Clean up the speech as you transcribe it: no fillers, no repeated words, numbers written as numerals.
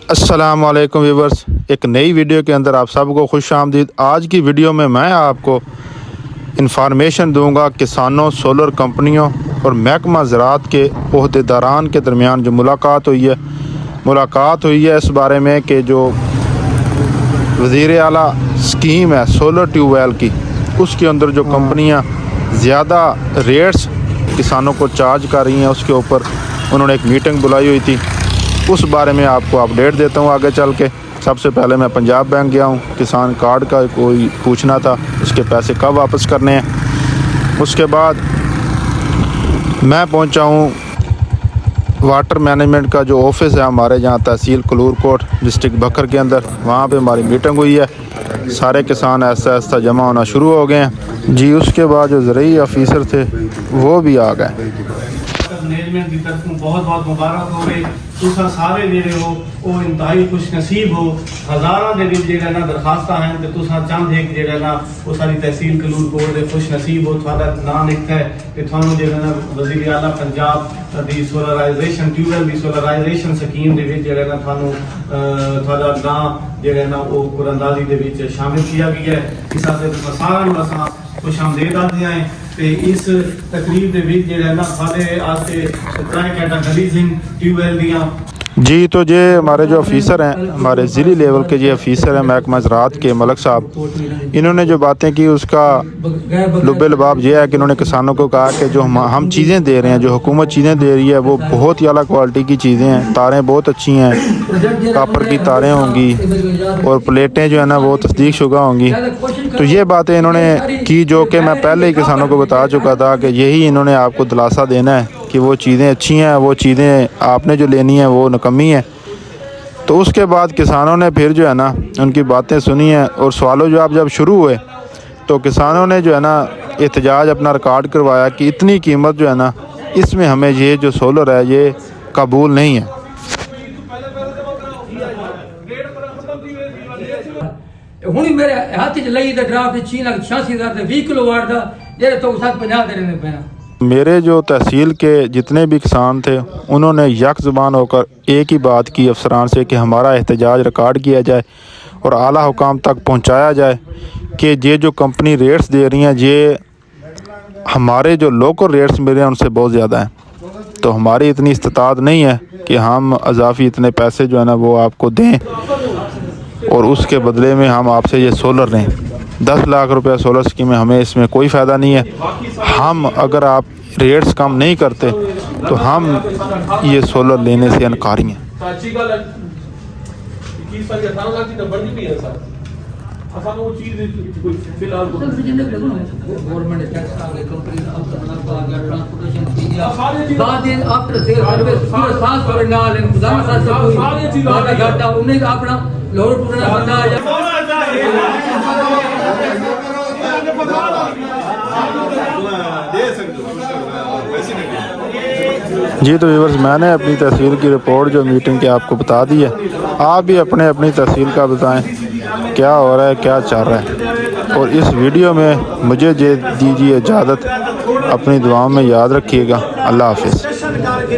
अस्सलाम वालेकुम व्यूवर्स, एक नई वीडियो के अंदर आप सबको खुश आमदीद। आज की वीडियो में मैं आपको इंफॉर्मेशन दूंगा किसानों, सोलर कंपनियों और महकमा ज़राअत के ओहदेदारान के दरमियान जो मुलाकात हुई है इस बारे में कि जो वज़ीर आला स्कीम है सोलर ट्यूबवेल की, उसके अंदर जो कंपनियां ज़्यादा रेट्स किसानों को चार्ज कर रही हैं उसके ऊपर उन्होंने एक मीटिंग बुलाई हुई थी। उस बारे में आपको अपडेट देता हूँ आगे चल के। सबसे पहले मैं पंजाब बैंक गया हूँ, किसान कार्ड का कोई पूछना था, उसके पैसे कब वापस करने हैं। उसके बाद मैं पहुँचा हूँ वाटर मैनेजमेंट का जो ऑफिस है हमारे जहाँ तहसील कलूरकोट डिस्ट्रिक्ट बकर के अंदर, वहाँ पे हमारी मीटिंग हुई है। सारे किसान ऐसा ऐसा जमा होना शुरू हो गए हैं जी। उसके बाद जो ज़रूरी ऑफिसर थे वो भी आ गए। मैनेजमेंट की तरफ बहुत बहुत मुबारक हो गई। तुसा सारे जेडे हो वो इंतहाई खुश नसीब हो। हज़ारां दे विच जेड़ा ना दरखास्तां हैं ते तुसा चाहंदे कि जेड़ा ना वो सारी तहसील कलूरकोट दे खुश नसीब हो। तुहाडा नाम लिखता है कि थानू जेड़ा ना वज़ीर आला पंजाब दी सोलराइजेशन ट्यूबवेल दी सोलराइजेशन स्कीम दे विच जेड़ा ना थानू तुहाडा नाम जेड़ा ना वो कुरानंदाजी दे विच शामिल किया गया है। इस वास्ते तुसा सारां नूं असां खुश आमदीद आखदे हैं। ते इस तकरीब दे विच जेड़ा ना साडे आस्ते त्रै कैटेगरीज हैं ट्यूबवेल दियां जी। तो ये हमारे जो ऑफिसर हैं, हमारे ज़िली लेवल के जो ऑफिसर हैं महकमा ज़राअत के मलक साहब, इन्होंने जो बातें की उसका लुब्बे लबाब ये है कि इन्होंने किसानों को कहा कि जो हम चीज़ें दे रहे हैं, जो हुकूमत चीज़ें दे रही है वो बहुत ही आला क्वालिटी की चीज़ें हैं। तारें बहुत अच्छी हैं, कापर की तारें होंगी और प्लेटें जो है ना वो तस्दीक शुदा होंगी। तो ये बातें इन्होंने की जो कि मैं पहले ही किसानों को बता चुका था कि यही इन्होंने आपको दिलासा देना है कि वो चीज़ें अच्छी हैं, वो चीज़ें आपने जो लेनी है वो नकम्मी है। तो उसके बाद किसानों ने फिर जो है ना उनकी बातें सुनी हैं और सवालों जवाब जब शुरू हुए तो किसानों ने जो है ना एहतजाज अपना रिकॉर्ड करवाया कि इतनी कीमत जो है ना इसमें हमें ये जो सोलर है ये कबूल नहीं है। हुणी मेरे हाथ च लई दा ड्राफ्ट 6,86,000 ते 20 किलोवाट दा जेरे तो 750 दे रहे पैना। मेरे जो तहसील के जितने भी किसान थे उन्होंने यक ज़बान होकर एक ही बात की अफसरान से कि हमारा एहतजाज रिकॉर्ड किया जाए और आला हुकाम तक पहुंचाया जाए कि ये जो कंपनी रेट्स दे रही हैं ये हमारे जो लोकल रेट्स मिल रहे हैं उनसे बहुत ज़्यादा हैं। तो हमारी इतनी इस्तात नहीं है कि हम अजाफी इतने पैसे जो है ना वो आपको दें और उसके बदले में हम आपसे ये सोलर लें। 10 लाख रुपया सोलर स्कीम में हमें इसमें कोई फ़ायदा नहीं है। हम अगर आप रेट्स कम नहीं करते तो हम ये सोलर लेने से इनकारी हैं। जी तो व्यूअर्स, मैंने अपनी तहसील की रिपोर्ट जो मीटिंग की आपको बता दी है। आप भी अपनी तहसील का बताएं क्या हो रहा है, क्या चल रहा है। और इस वीडियो में मुझे दीजिए इजाज़त, अपनी दुआओं में याद रखिएगा। अल्लाह हाफ़िज़।